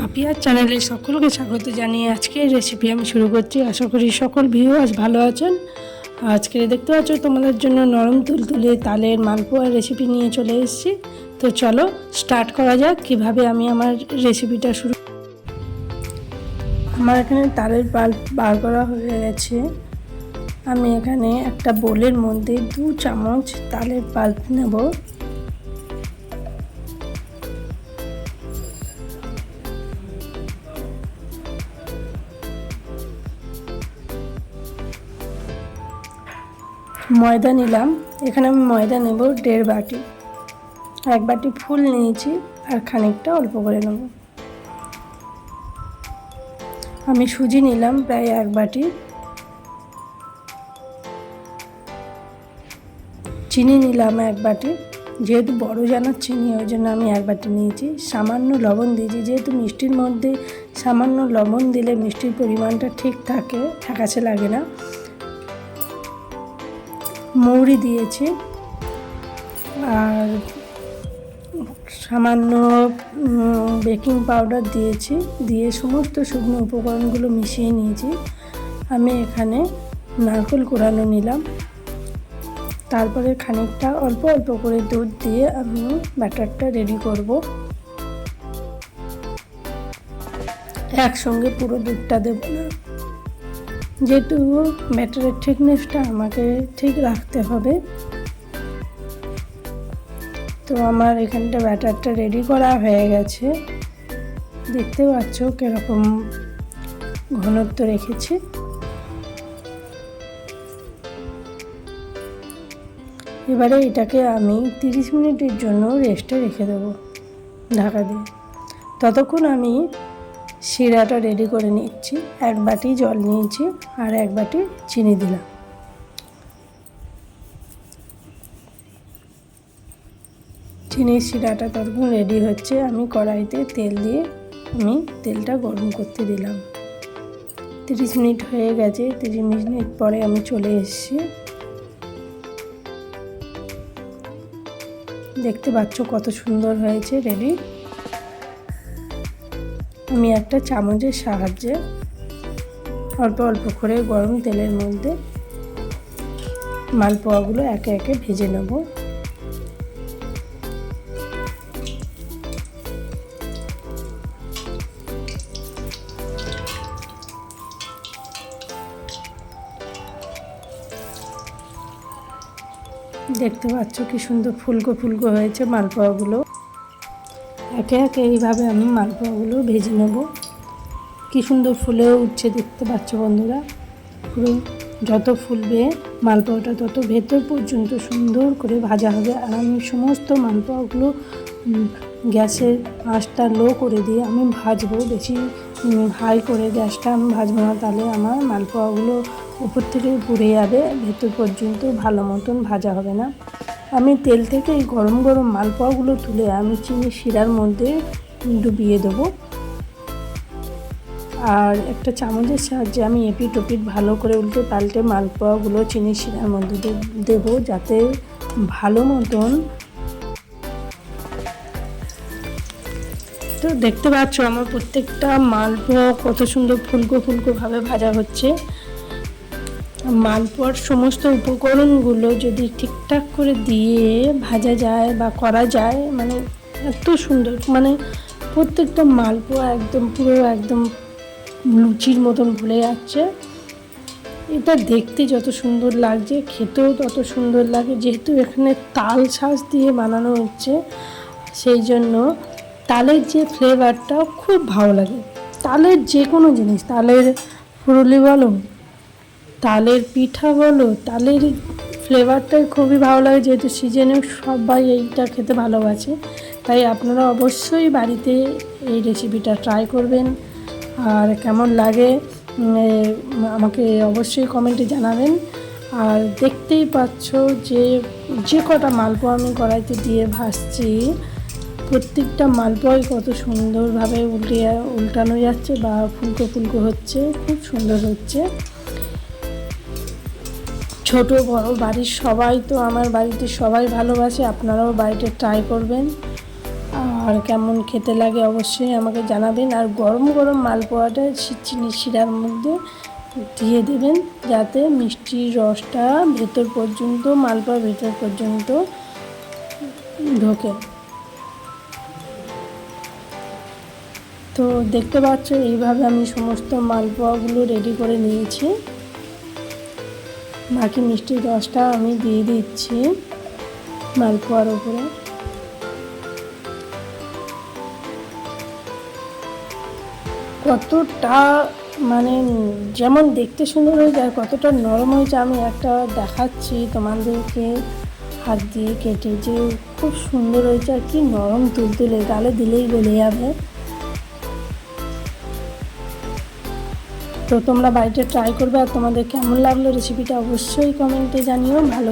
পাপিয়ার চ্যানেলে সকলকে স্বাগত জানিয়ে আজকের রেসিপি আমি শুরু করছি। আশা করি সকল ভিউয়ার্স ভালো আছেন। আজকে দেখতে পাচ্ছ তোমাদের জন্য নরম তুলতুলে তালের মালপোয়া রেসিপি নিয়ে চলে এসেছি। তো চলো স্টার্ট করা যাক কিভাবে আমি আমার রেসিপিটা শুরু। আমার এখানে তালের পাল্প বার করা হয়ে গেছে। আমি এখানে একটা বোলের মধ্যে 2 চামচ তালের পাল্প নেব। ময়দা নিলাম, এখানে আমি ময়দা নেব 1.5 বাটি। 1 বাটি ফুল নিয়েছি আর খানিকটা অল্প করে নেব। আমি সুজি নিলাম প্রায় 1 বাটি। চিনি নিলাম 1 বাটি, যেহেতু বড় জানার চিনি ওই জন্য আমি 1 বাটি নিয়েছি। সামান্য লবণ দিয়েছি, যেহেতু মিষ্টির মধ্যে সামান্য লবণ দিলে মিষ্টির পরিমাণটা ঠিক থাকে, ফ্যাকাশে লাগে না। মৌরি দিয়েছি আর সামান্য বেকিং পাউডার দিয়েছি। দিয়ে সমস্ত শুকনো উপকরণগুলো মিশিয়ে নিয়েছি। আমি এখানে নারকল কোড়ানো নিলাম। তারপরে খানিকটা অল্প অল্প করে দুধ দিয়ে আমি ব্যাটারটা রেডি করব। একসঙ্গে পুরো দুধটা দেব না, যেহেতু ব্যাটারের থিকনেসটা আমাকে ঠিক রাখতে হবে। তো আমার এখানটা ব্যাটারটা রেডি করা হয়ে গেছে, দেখতে পাচ্ছ কিরকম ঘনত্ব রেখেছি। এবারে এটাকে আমি 30 মিনিটের জন্য রেস্টে রেখে দেবো ঢাকা দিয়ে। ততক্ষণ আমি শিরাটা রেডি করে নিচ্ছি। 1 বাটি জল নিয়েছি আর 1 বাটি চিনি দিলাম। চিনির শিরাটা ততক্ষণ রেডি হচ্ছে। আমি কড়াইতে তেল দিয়ে আমি তেলটা গরম করতে দিলাম। 30 মিনিট হয়ে গেছে। 30 মিনিট পরে আমি চলে এসেছি। দেখতে পাচ্ছ কত সুন্দর হয়েছে রেডি। আমি একটা চামচের সাহায্যে অল্প অল্প করে গরম তেলের মধ্যে মালপোয়াগুলো একে একে ভেজে নেব। দেখতে পাচ্ছ কি সুন্দর ফুলকো ফুলকো হয়েছে মালপোয়াগুলো। একে একে এইভাবে আমি মালপোয়াগুলো ভেজে নেব। কি সুন্দর ফুলেও উঠছে দেখতে পাচ্ছ বন্ধুরা। পুরো যত ফুলবে মালপোয়াটা তত ভেতর পর্যন্ত সুন্দর করে ভাজা হবে। আর আমি সমস্ত মালপোয়াগুলো গ্যাসের আঁচটা লো করে দিয়ে আমি ভাজবো। বেশি হাই করে গ্যাসটা আমি ভাজবো না, তাহলে আমার মালপোয়াগুলো উপর থেকে পুড়ে যাবে, ভেতর পর্যন্ত ভালো মতন ভাজা হবে না। আমি তেল থেকে এই গরম গরম মালপোয়াগুলো তুলে আমি চিনির শিরার মধ্যে ডুবিয়ে দেবো। আর একটা চামচের সাহায্যে আমি এপিট ওপিট ভালো করে উল্টে পাল্টে মালপোয়াগুলো চিনির শিরার মধ্যে দেবো, যাতে ভালো মতন। তো দেখতে পাচ্ছ আমার প্রত্যেকটা মালপোয়া কত সুন্দর ফুলকো ফুলকোভাবে ভাজা হচ্ছে। মালপোয়ার সমস্ত উপকরণগুলো যদি ঠিকঠাক করে দিয়ে ভাজা যায় বা করা যায়, মানে এত সুন্দর, মানে প্রত্যেকটা মালপোয়া একদম পুরো একদম লুচির মতন ভুলে যাচ্ছে। এটা দেখতে যত সুন্দর লাগছে খেতেও তত সুন্দর লাগে। যেহেতু এখানে তাল শাঁস দিয়ে বানানো হচ্ছে, সেই জন্য তালের যে ফ্লেভারটা খুব ভালো লাগে। তালের যে কোনো জিনিস, তালের ফুলুরি বলো, তালের পিঠা বলো, তালের ফ্লেভারটাই খুবই ভালো লাগে। যেহেতু সিজনে সবাই এইটা খেতে ভালোবাসে, তাই আপনারা অবশ্যই বাড়িতে এই রেসিপিটা ট্রাই করবেন। আর কেমন লাগে আমাকে অবশ্যই কমেন্টে জানাবেন। আর দেখতেই পাচ্ছ যে কটা মালপোয়া আমি কড়াইতে দিয়ে ভাজছি, প্রত্যেকটা মালপোয়াই কত সুন্দরভাবে উল্টানো যাচ্ছে বা ফুলকো ফুলকো হচ্ছে, খুব সুন্দর হচ্ছে। ছোট বড় বাড়ির সবাই তো আমার বাড়িতে সবাই ভালোবাসে, আপনারাও বাড়িতে ট্রাই করবেন। আর আর কেমন খেতে লাগে অবশ্যই আমাকে জানাবেন। আর গরম গরম মালপোয়াটা চিনির শিরার মধ্যে দিয়ে দেবেন, যাতে মিষ্টির রসটা ভেতর পর্যন্ত, মালপোয়ার ভেতর পর্যন্ত ঢোকে। তো দেখতে পাচ্ছ এইভাবে আমি সমস্ত মালপোয়াগুলো রেডি করে নিয়েছি। বাকি মিষ্টির রসটা আমি দিয়ে দিচ্ছি মালপোয়ার উপরে। কতটা মানে যেমন দেখতে সুন্দর হয়ে যায়, কতটা নরম হয়েছে আমি একটা দেখাচ্ছি তোমাদেরকে হাত দিয়ে কেটে, যে খুব সুন্দর হয়েছে আর কি নরম তুলতুলে, গালে দিলেই গলে যাবে। তো তোমরা বাড়িতে ট্রাই করবে, আর তোমাদের কেমন লাগলো রেসিপিটা অবশ্যই কমেন্টে জানিও। ভালো